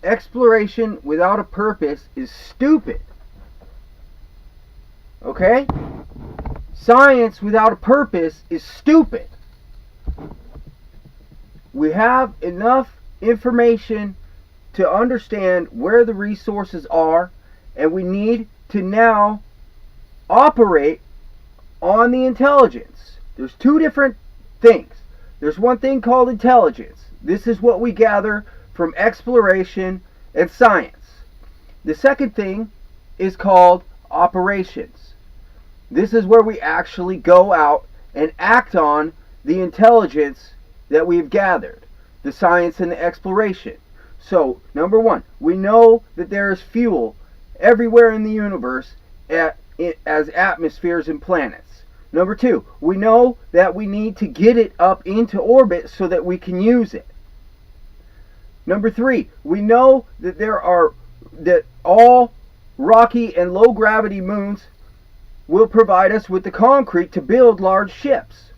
exploration without a purpose is stupid. Okay? Science without a purpose is stupid. We have enough information to understand where the resources are, and we need to now operate on the intelligence. There's two different things. There's one thing called intelligence. This is what we gather from exploration and science. The second thing is called operations. This is where we actually go out and act on the intelligence that we've gathered, the science and the exploration. So, number one, we know that there is fuel everywhere in the universe as atmospheres and planets. Number two, we know that we need to get it up into orbit so that we can use it. Number three, we know that all rocky and low gravity moons will provide us with the concrete to build large ships.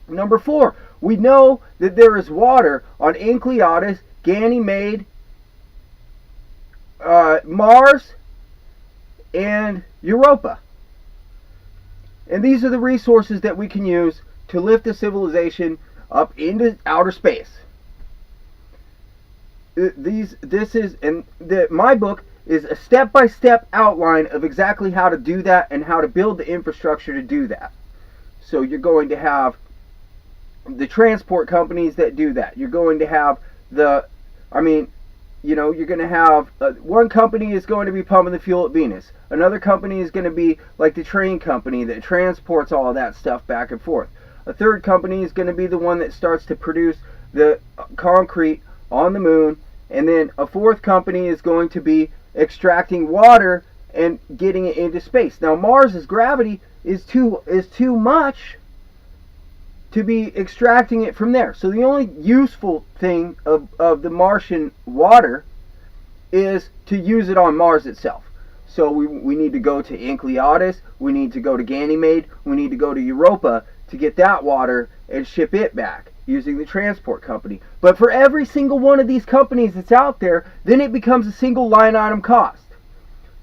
Number four, we know that there is water on Enceladus, Ganymede, Mars, and Europa. And these are the resources that we can use to lift the civilization up into outer space. My book is a step-by-step outline of exactly how to do that and how to build the infrastructure to do that. So you're going to have the transport companies that do that. You're going to have you're going to have one company is going to be pumping the fuel at Venus. Another company is going to be like the train company that transports all of that stuff back and forth. A third company is going to be the one that starts to produce the concrete on the moon. And then a fourth company is going to be extracting water and getting it into space. Now Mars's gravity is too much to be extracting it from there. So the only useful thing of the Martian water is to use it on Mars itself. So we need to go to Enceladus, we need to go to Ganymede, we need to go to Europa to get that water and ship it back using the transport company. But for every single one of these companies that's out there, then it becomes a single line item cost.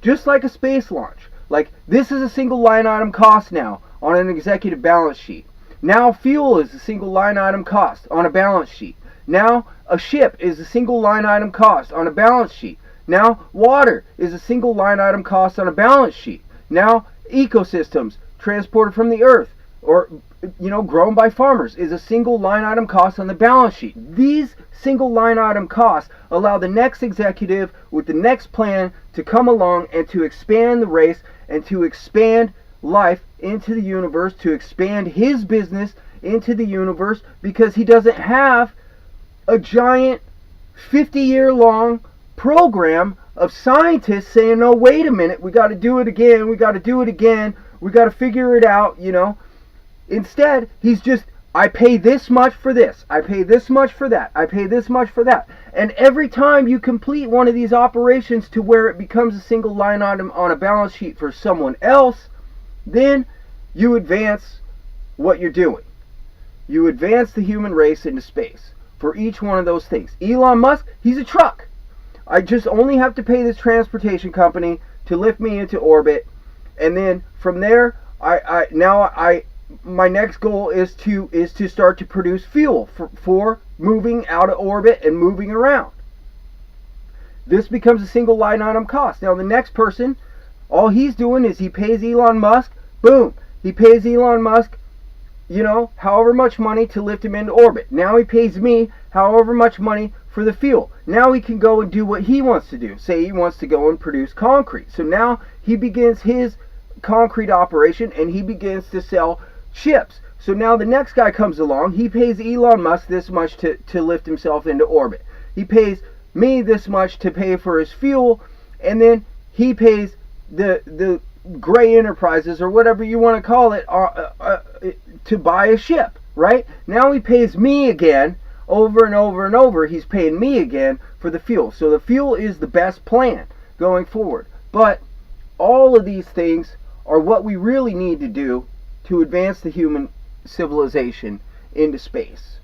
Just like a space launch. Like, this is a single line item cost now on an executive balance sheet. Now fuel is a single line item cost on a balance sheet. Now a ship is a single line item cost on a balance sheet. Now water is a single line item cost on a balance sheet. Now ecosystems transported from the earth or grown by farmers is a single line item cost on the balance sheet. These single line item costs allow the next executive with the next plan to come along and to expand the race and to expand life into the universe, to expand his business into the universe, because he doesn't have a giant 50-year-long program of scientists saying, no, wait a minute, we got to do it again, we got to figure it out, Instead, he's just, I pay this much for this, I pay this much for that, I pay this much for that. And every time you complete one of these operations to where it becomes a single line item on a balance sheet for someone else, then you advance what you're doing. You advance the human race into space for each one of those things. Elon Musk, he's a truck. I just only have to pay this transportation company to lift me into orbit, and then from there, my next goal is to start to produce fuel for moving out of orbit and moving around. This becomes a single line item cost. Now the next person, all he's doing is he pays Elon Musk, boom, he pays Elon Musk, however much money to lift him into orbit. Now he pays me however much money for the fuel. Now he can go and do what he wants to do. Say he wants to go and produce concrete. So now he begins his concrete operation and he begins to sell ships. So now the next guy comes along, he pays Elon Musk this much to lift himself into orbit. He pays me this much to pay for his fuel, and then he pays the Gray Enterprises, or whatever you want to call it, to buy a ship, right? Now he pays me again, over and over and over, he's paying me again for the fuel. So the fuel is the best plan going forward. But all of these things are what we really need to do to advance the human civilization into space.